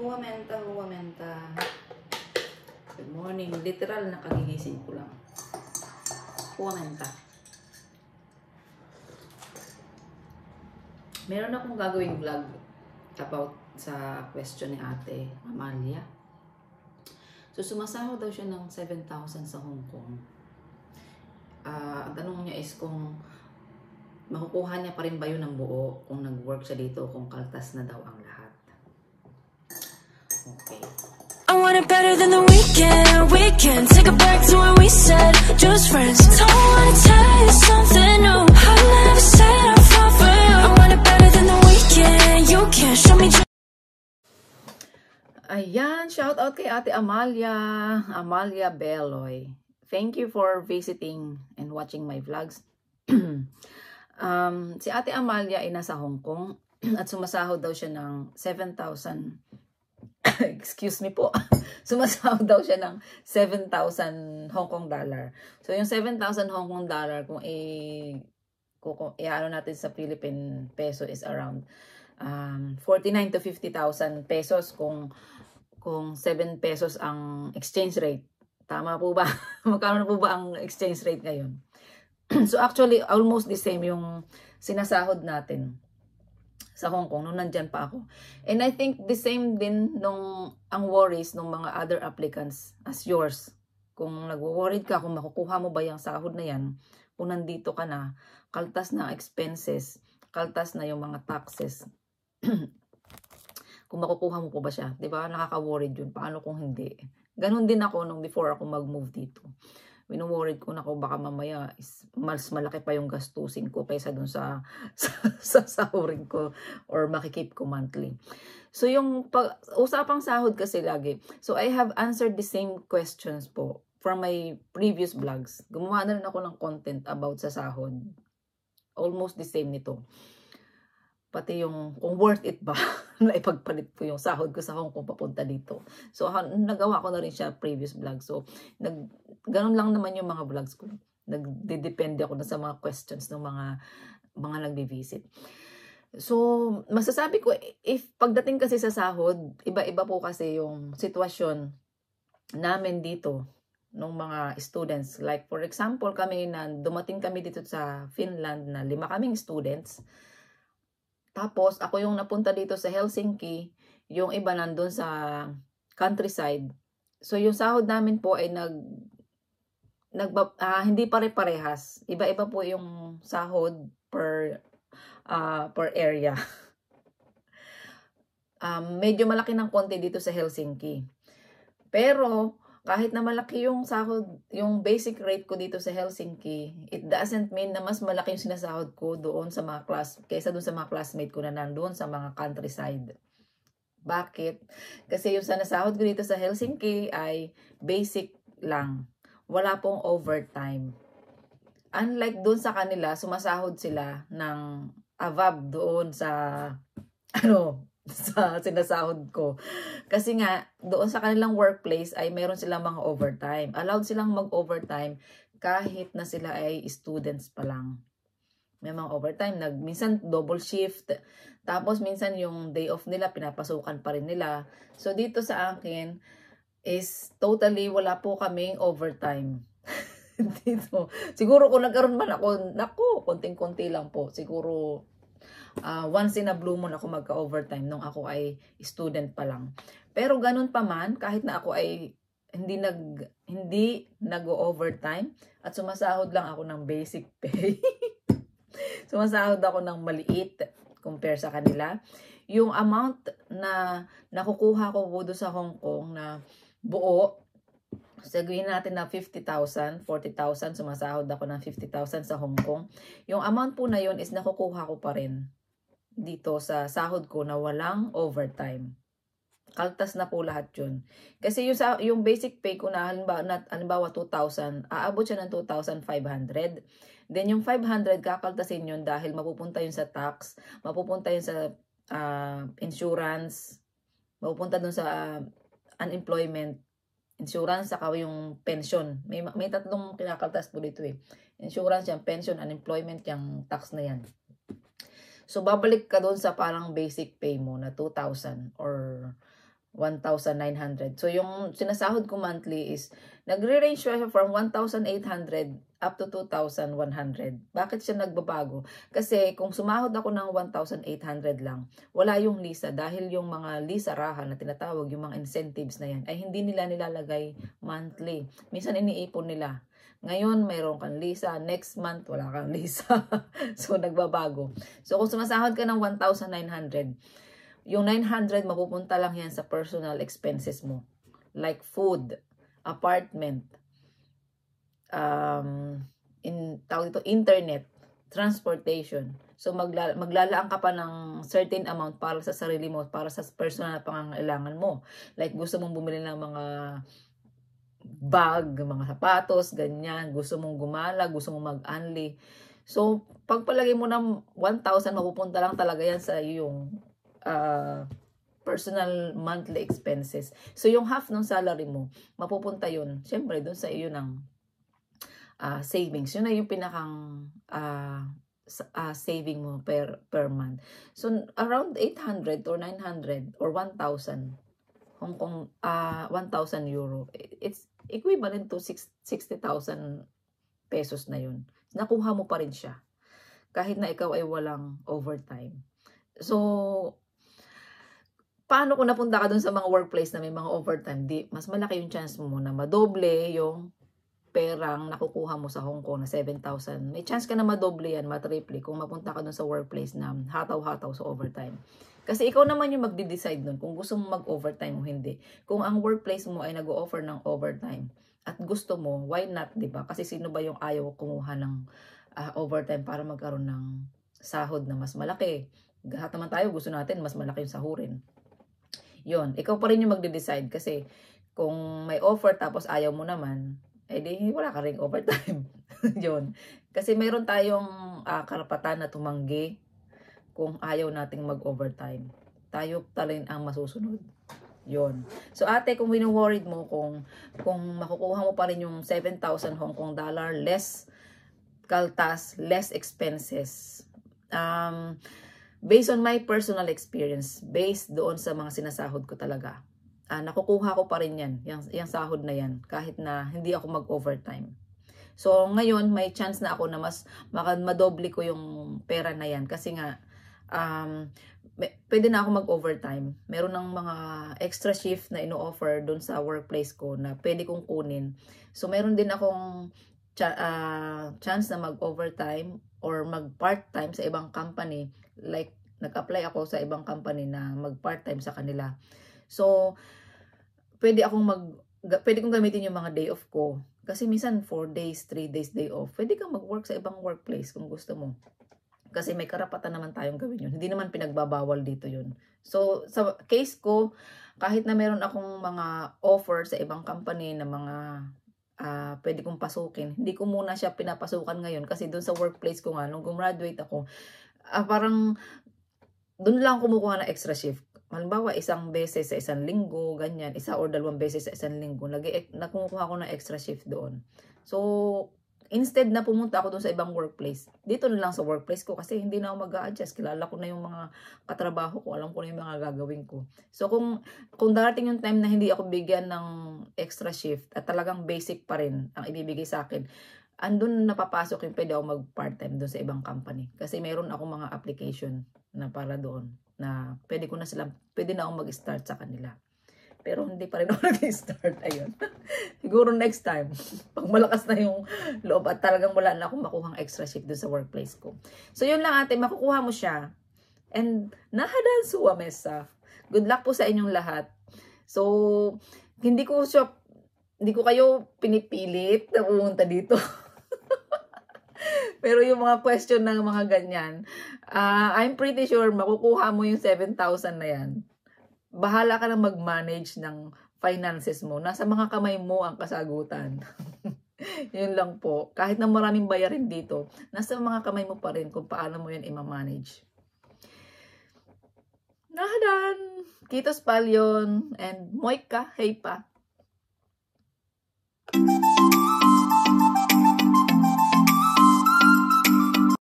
Huwamenta, huwamenta. Good morning. Literal na kagigising ko lang. Huwamenta. Meron akong gagawing vlog about sa question ni Ate Amalia. So, sumasahod daw siya ng 7,000 sa Hong Kong. Ang tanong niya is kung makukuha niya pa rin ba yun ng buo kung nag-work siya dito, kung kaltas na daw ang lahat. Okay. I want it better than the weekend. Take it back to when we said just friends. Don't wanna tell you something new. I never said I'll fall for you. I want it better than the weekend. You can't show me. Ayan, shout out kay Ate Amalia Beloy. Thank you for visiting and watching my vlogs. Si Ate Amalia ay nasa Hong Kong at sumasahod daw siya ng 7,000. Excuse me po. Sumasahod daw siya ng 7,000 Hong Kong dollar. So yung 7,000 Hong Kong dollar kung i-ano natin sa Philippine peso is around 49 to 50,000 pesos kung 7 pesos ang exchange rate. Tama po ba? Magkano na po ba ang exchange rate ngayon? So actually, almost the same yung sinasahod natin sa Hong Kong nung nandyan pa ako. And I think the same din nung ang worries ng mga other applicants as yours. Kung nagwo-worried ka kung makukuha mo ba yung sahod na yan, kung nandito ka na, kaltas na expenses, kaltas na yung mga taxes. Kung makukuha mo po ba siya, 'di ba? Nakaka-worried 'yun. Paano kung hindi? Ganun din ako nung before ako mag-move dito. Wino-worried ko na ko baka mamaya is mas malaki pa yung gastusin ko kaysa dun sa sahurin ko or makikip ko monthly. So yung usapang sahod kasi lagi. So I have answered the same questions po from my previous vlogs. Gumawa na rin ako ng content about sa sahod. Almost the same nito. Pati yung kung worth it ba na ipagpalit ko yung sahod ko sa Hong Kong papunta dito. So, nagawa ko na rin siya previous vlog. So, ganun lang naman yung mga vlogs ko. Nagdedepende ako na sa mga questions ng mga nagbi-visit. So, masasabi ko, if pagdating kasi sa sahod, iba-iba po kasi yung sitwasyon namin dito ng mga students. Like, for example, dumating kami dito sa Finland na 5 kaming students. Tapos, ako yung napunta dito sa Helsinki, yung iba nandun sa countryside. So, yung sahod namin po ay hindi pare-parehas. Iba-iba po yung sahod per area. Medyo malaki ng konti dito sa Helsinki. Pero, kahit na malaki yung sahod, yung basic rate ko dito sa Helsinki, it doesn't mean na mas malaki yung sinasahod ko doon sa mga kaysa doon sa mga classmate ko na nandoon sa mga countryside. Bakit? Kasi yung sinasahod ko dito sa Helsinki ay basic lang. Wala pong overtime. Unlike doon sa kanila, sumasahod sila ng above doon sa sa sinasahod ko. Kasi nga, doon sa kanilang workplace ay meron silang mga overtime. Allowed silang mag-overtime kahit na sila ay students pa lang. May mga overtime. Minsan double shift. Tapos minsan yung day off nila, pinapasukan pa rin nila. So dito sa akin is totally wala po kaming overtime. Dito. Siguro kung nagkaroon man ako, konting-konti lang po. Siguro once in a blue moon ako magka-overtime nung ako ay student pa lang. Pero ganun pa man, kahit na ako ay hindi nag-overtime at sumasahod lang ako ng basic pay. Sumasahod ako ng maliit compare sa kanila. Yung amount na nakukuha ko doon sa Hong Kong na buo, saguhin natin na 50,000, 40,000, sumasahod ako ng 50,000 sa Hong Kong. Yung amount po na yun is nakukuha ko pa rin dito sa sahod ko na walang overtime. Kaltas na po lahat yun. Kasi yung basic pay ko na halimbawa 2,000, aabot siya ng 2,500. Then yung 500, kakaltasin yun dahil mapupunta yun sa tax, mapupunta yun sa insurance, mapupunta dun sa unemployment insurance, saka yung pension. May tatlong kinakaltas po dito eh. Insurance yung pension, unemployment yung tax na yan. So, babalik ka doon sa parang basic pay mo na 2,000 or 1,900. So, yung sinasahod ko monthly is, nagre-range siya from 1,800 up to 2,100. Bakit siya nagbabago? Kasi, kung sumahod ako ng 1,800 lang, wala yung LISA. Dahil yung mga LISA-rahan na tinatawag, yung mga incentives na yan, ay hindi nila nilalagay monthly. Minsan, iniipon nila. Ngayon, mayroon kang LISA. Next month, wala kang LISA. So, nagbabago. So, kung sumasahod ka ng 1,900, yung 900, mapupunta lang yan sa personal expenses mo. Like food, apartment, tawag dito, internet, transportation. So, maglalaan ka pa ng certain amount para sa sarili mo, para sa personal na pangangailangan mo. Like, gusto mong bumili ng mga bag, mga sapatos, ganyan. Gusto mong gumala, gusto mong mag-unli. So, pagpalagay mo ng 1,000, mapupunta lang talaga yan sa yung personal monthly expenses. So, yung half ng salary mo, mapupunta yun, syempre, dun sa iyo ng savings. Yun na yung pinakang saving mo per month. So, around 800 or 900 or 1,000 Hong Kong, 1,000 euro. It's equivalent to 60,000 pesos na yun. Nakuha mo pa rin siya. Kahit na ikaw ay walang overtime. So, paano kung napunta ka dun sa mga workplace na may mga overtime? Mas malaki yung chance mo na madoble yung perang nakukuha mo sa Hong Kong na 7,000. May chance ka na madoble yan, matriple kung mapunta ka dun sa workplace na hataw-hataw sa overtime. Kasi ikaw naman yung magde-decide nun kung gusto mo mag-overtime o hindi. Kung ang workplace mo ay nag-o-offer ng overtime at gusto mo, why not, di ba? Kasi sino ba yung ayaw kumuha ng overtime para magkaroon ng sahod na mas malaki? Lahat naman tayo gusto natin mas malaki yung sahurin. Yun, ikaw pa rin yung magde-decide kasi kung may offer tapos ayaw mo naman, di wala ka rin overtime. Yun. Kasi mayroon tayong karapatan na tumanggi kung ayaw nating mag-overtime. Tayo talin ang masusunod. Yun. So ate, kung wino-worried mo kung makukuha mo pa rin yung 7,000 Hong Kong dollar, less kaltas, less expenses. Based on my personal experience, based doon sa mga sinasahod ko talaga, nakukuha ko pa rin yan, yung sahod na yan, kahit na hindi ako mag-overtime. So, ngayon, may chance na ako na mas madoble ko yung pera na yan. Kasi nga, pwede na ako mag-overtime. Meron ng mga extra shift na ino-offer doon sa workplace ko na pwede kong kunin. So, meron din akong chance na mag-overtime or mag-part-time sa ibang company. Like, nag-apply ako sa ibang company na mag-part-time sa kanila. So, pwede kong gamitin yung mga day off ko. Kasi minsan 4 days, 3 days day off. Pwede kang mag-work sa ibang workplace kung gusto mo. Kasi may karapatan naman tayong gawin yun. Hindi naman pinagbabawal dito yun. So, sa case ko, kahit na meron akong mga offer sa ibang company na mga pwede kong pasukin, hindi ko muna siya pinapasukan ngayon. Kasi doon sa workplace ko nga, nung gumraduate ako, parang doon lang kumukuha na extra shift. Halimbawa, isang beses sa isang linggo, ganyan, isa or 2 beses sa isang linggo, nakumukuha ko na extra shift doon. So, instead na pumunta ako doon sa ibang workplace, dito na lang sa workplace ko kasi hindi na ako mag-a-adjust. Kilala ko na yung mga katrabaho ko, alam ko na yung mga gagawin ko. So, kung darating yung time na hindi ako bigyan ng extra shift at talagang basic pa rin ang ibibigay sa akin, andun napapasok yung pwede ako mag-part-time doon sa ibang company. Kasi meron ako mga application na para doon na pwede na ako mag-start sa kanila. Pero hindi pa rin ako nag-start. Ayun. Siguro next time, pag malakas na yung loob at talagang wala na akong makuhang extra shift doon sa workplace ko. So yun lang ate, makukuha mo siya. And nahadan suwa mesa. Good luck po sa inyong lahat. So, hindi ko kayo pinipilit na pumunta dito. Pero yung mga question ng mga ganyan, I'm pretty sure makukuha mo yung 7,000 na yan. Bahala ka na mag-manage ng finances mo. Nasa mga kamay mo ang kasagutan. Yun lang po. Kahit na maraming bayarin dito, nasa mga kamay mo pa rin kung paano mo yan i-manage. Nahadan! Kitos palyon and moika, hey pa!